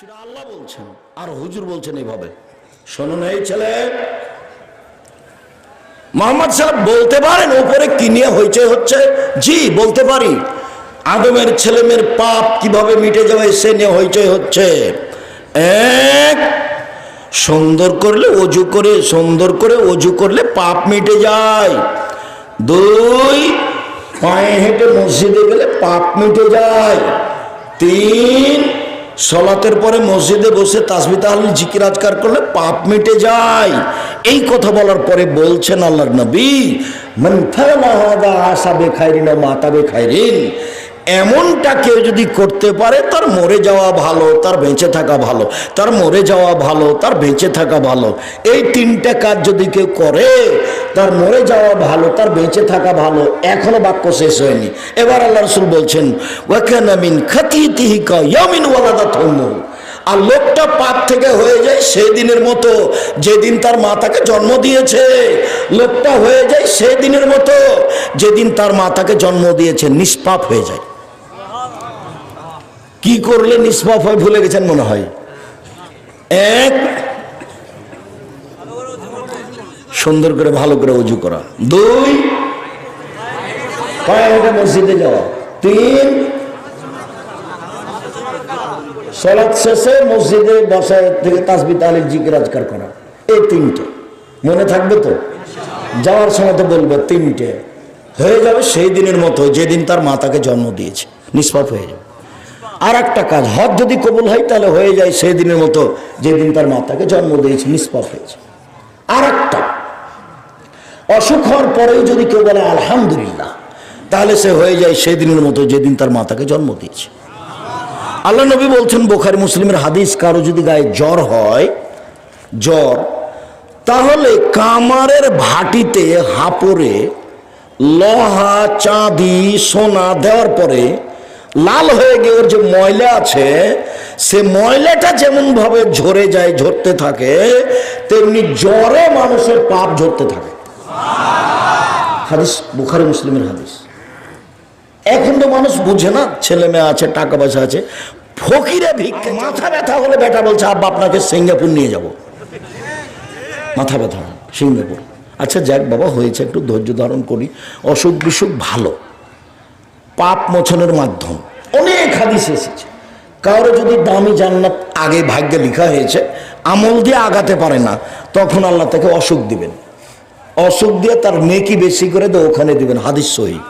সেটা আল্লাহ বলছেন আর হুজুর বলছেন এইভাবে। শোনুন এই ছেলে, মোহাম্মদ সাহেব বলতে পারেন উপরে কি নিয়ে হইচই হচ্ছে? জি বলতে পারি। আদমের ছেলেমেয়ের পাপ কিভাবে মিটে যাবে সে নিয়ে হইচই হচ্ছে। এক, সুন্দর করলে অজু করে, সুন্দর করে অজু করলে পাপ মিটে যায়। দুই, পায়ে হেঁটে মসজিদে গেলে পাপ মিটে যায়। তিন, সলাতের পরে মসজিদে বসে তাসবিহ তাহলিল জিকির আজকার করলে পাপ মিটে যায়। এই কথা বলার পরে বলছেন আল্লাহর নবী, মান ফাআলা হাযা আসা বিখাইরিন ওয়া মাতা বিখাইরিন, এমনটা কেউ যদি করতে পারে তার মরে যাওয়া ভালো, তার বেঁচে থাকা ভালো, তার মরে যাওয়া ভালো, তার বেঁচে থাকা ভালো। এই তিনটা কাজ যদি কেউ করে, তার মরে যাওয়া ভালো, তার বেঁচে থাকা ভালো। এখনো বাক্য শেষ হয়নি। এবার আল্লাহ রাসূল বলছেন, ওয়া কানা মিন খাতিতিহি কায়ামিন ওয়ালাদাতহু, আর লোকটা পাপ থেকে হয়ে যায় সেই দিনের মতো যেদিন তার মা তাকে জন্ম দিয়েছে। লোকটা হয়ে যায় সেই দিনের মতো যেদিন তার মা তাকে জন্ম দিয়েছে, নিষ্পাপ হয়ে যায়। কি করলে নিষ্পাপ হয় ভুলে গেছেন মনে হয়। এক, সুন্দর করে ভালো করে ওযু করা। দুই, পায়ে হেঁটে মসজিদে যাওয়া। তিন, সালাত শেষে মসজিদে বসা থেকে তাসবিহ তাহলিল জিকির আজকার করা। এই তিনটে মনে থাকবে তো? যাওয়ার সময় তো বলবে তিনটে হয়ে যাবে সেই দিনের মতো যেদিন তার মা তাকে জন্ম দিয়েছে, নিষ্পাপ হয়ে যাবে। আর একটা কাজ, হজ যদি কবুল হয় তাহলে হয়ে যায় সেই দিনের মতো যেদিন তার মা তাকে জন্ম দিয়েছে, নিষ্পাপ হয়েছে। আর একটা, অসুখ হওয়ার পরেও যদি কেউ বলে আলহামদুলিল্লাহ, তাহলে সে হয়ে যায় সেই দিনের মতো যেদিন তার মা তাকে জন্ম দিয়েছে। আল্লাহ নবী বলছেন, বুখারী মুসলিমের হাদিস, কারো যদি গায়ে জ্বর হয়, জ্বর, তাহলে কামারের ভাটিতে হাপড়ে লোহা চাঁদি সোনা দেওয়ার পরে লাল হয়ে গিয়ে ওর যে ময়লা আছে, সে ময়লাটা যেমন ভাবে ঝরে যায়, ঝরতে থাকে, তেমনি জ্বরে মানুষের পাপ ঝরতে থাকে। হাদিস বুখারী মুসলিমের হাদিস। এখন তো মানুষ বুঝে না, ছেলে মেয়ে আছে, টাকা পয়সা আছে, ফকিরে ভিক্ষা। মাথা ব্যথা হলে বেটা বলছে আব্বা আপনাকে সিঙ্গাপুর নিয়ে যাব। মাথা ব্যথা সিঙ্গাপুর, আচ্ছা যাক বাবা হয়েছে, একটু ধৈর্য ধারণ করি। অসুখ বিসুখ ভালো, পাপ মোচনের মাধ্যম। অনেক হাদিস এসেছে। কারো যদি দামি জান্নাত আগে ভাগ্যে লেখা হয়েছে, আমল দিয়ে আগাতে পারে না, তখন আল্লাহ তাকে অসুখ দিবেন। অসুখ দিয়ে তার নেকি বেশি করে তো ওখানে দিবেন। হাদিস সহিহ।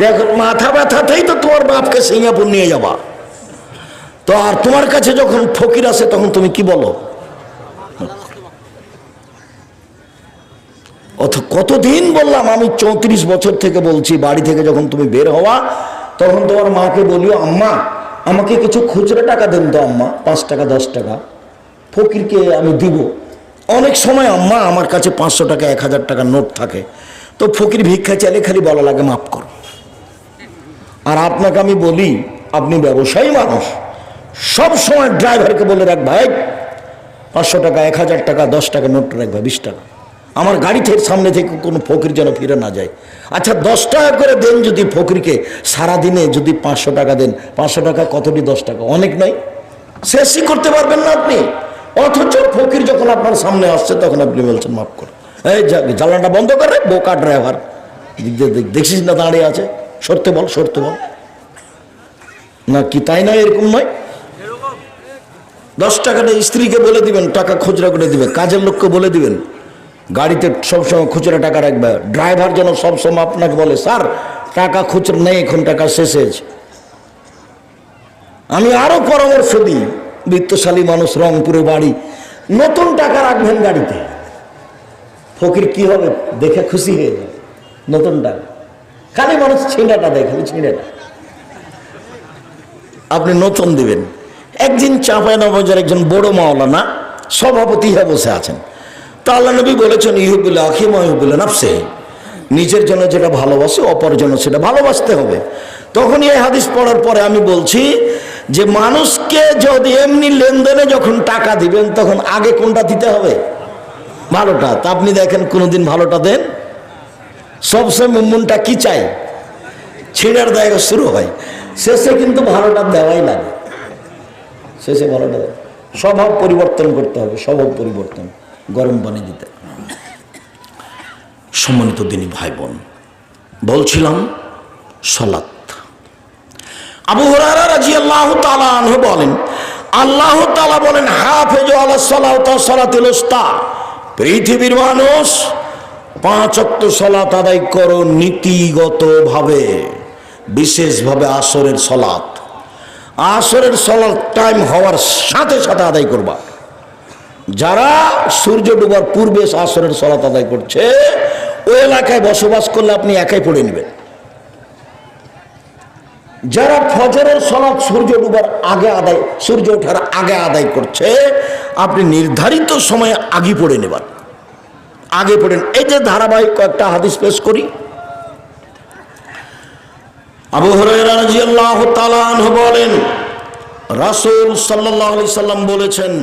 এখন মাথা ব্যথাতেই তো তোমার বাপকে সিঙ্গাপুর নিয়ে যাবা, তো আর তোমার কাছে যখন ফকির আসে তখন তুমি কি বলো? কতদিন বললাম আমি, 34 বছর থেকে বলছি, বাড়ি থেকে যখন তুমি বের হওয়া তখন তোমার মাকে বলিও, আম্মা আমাকে কিছু খুচরো টাকা দেন তো আম্মা, 5 টাকা 10 টাকা ফকিরকে আমি দিব। অনেক সময় আম্মা আমার কাছে 500 টাকা 1000 টাকা নোট থাকে, তো ফকির ভিক্ষা চাইলে খালি বলা লাগে মাফ করো। আর আপনাকে আমি বলি, আপনি ব্যবসায়ী মানুষ, সব সময় ড্রাইভারকে বলে রাখ, ভাই 500 টাকা 1000 টাকা 10 টাকা নোট রাখবে, 20 টাকা আমার গাড়ি থেকে সামনে থেকে কোনো ফকির যেন ফিরে না যায়। আচ্ছা 10 টাকা করে দেন যদি ফকিরকে, সারাদিনে যদি 500 টাকা দেন, 500 টাকা কতটি 10 টাকা? অনেক নয়, শেষই করতে পারবেন না আপনি। অথচ ফকির যখন আপনার সামনে আসছে তখন আপনি বলছেন মাফ করো। এই জ্বালানটা বন্ধ করে, বোকা ড্রাইভার, দেখছিস না দাঁড়িয়ে আছে, সরতে বল, সরতে বল। না কি তাই নয়? এরকম নয়। 10 টাকাটা স্ত্রীকে বলে দিবেন, টাকা খুচরা করে দিবে, কাজের লোককে বলে দিবেন গাড়িতে সবসময় খুচরা টাকা রাখবে। ড্রাইভার যেন সবসময় আপনাকে বলে, স্যার টাকা খুচরা নেই, এখন টাকা শেষ হয়েছে। আমি আরো পরামর্শ দিই, বিত্তশালী মানুষ, রংপুরে বাড়ি, নতুন টাকা রাখবেন গাড়িতে। ফকির কি হবে দেখে খুশি হয়ে যাবে, নতুন টাকা। খালি মানুষ ছিঁড়াটা দেয়, খালি ছিঁড়াটা আপনি নতুন দিবেন। একদিন চাঁপাইনবাবগঞ্জের একজন বড় মাওলানা সভাপতি হয়ে বসে আছেন। তা আল্লাহ নবী বলেছেন, ইহুবিল্লাহ আখি মা ইহুবিল্লাহ নাফসে, নিজের জন্য যেটা ভালোবাসে অপর জন্য সেটা ভালোবাসতে হবে। তখন এই হাদিস পড়ার পরে আমি বলছি যে মানুষকে যদি এমনি লেনদেনে যখন টাকা দিবেন তখন আগে কোনটা দিতে হবে? ভালোটা। তা আপনি দেখেন কোনোদিন ভালোটা দেন? সবসময় মনটা কি চাই? ছিঁড়ার দায়গা শুরু হয়, শেষে কিন্তু ভালোটা দেওয়াই লাগে। শেষে ভালোটা স্বভাব পরিবর্তন করতে হবে, স্বভাব পরিবর্তন, গরম পানি দিতে। সম্মানিত দিনী ভাই বোন, বলছিলাম সালাত। আবু হুরায়রা রাদিয়াল্লাহু তাআলা আনহু বলেন, আল্লাহ তাআলা বলেন, হাফিজু আলাস সালাতি ওয়াস সালাতিল উস্তা, পৃথিবীর মানুষ 5 ওয়াক্ত সালাত আদায় করো নীতিগতভাবে, বিশেষভাবে আসরের সালাত। আসরের সালাত টাইম হওয়ার সাথে সাথে আদায় করবা। যারা সূর্য ডুবার পূর্বে আসরের সালাত আদায় করছে, ওই এলাকায় বসবাস করলে আপনি একাই পড়ে নেবেন। যারা ফজরের সালাত সূর্য ডুবার আগে আদায়, সূর্য ওঠার আগে আদায় করছে, আপনি নির্ধারিত সময়ে আগে পড়ে নেবেন, আগে পড়েন। এই যে ধারাবাহিক কয়েকটা হাদিস পেশ করি। আবু হুরায়রা রাদিয়াল্লাহু তাআলা আনহু বলেন, রাসূল সাল্লাল্লাহু আলাইহি সাল্লাম বলেছেন,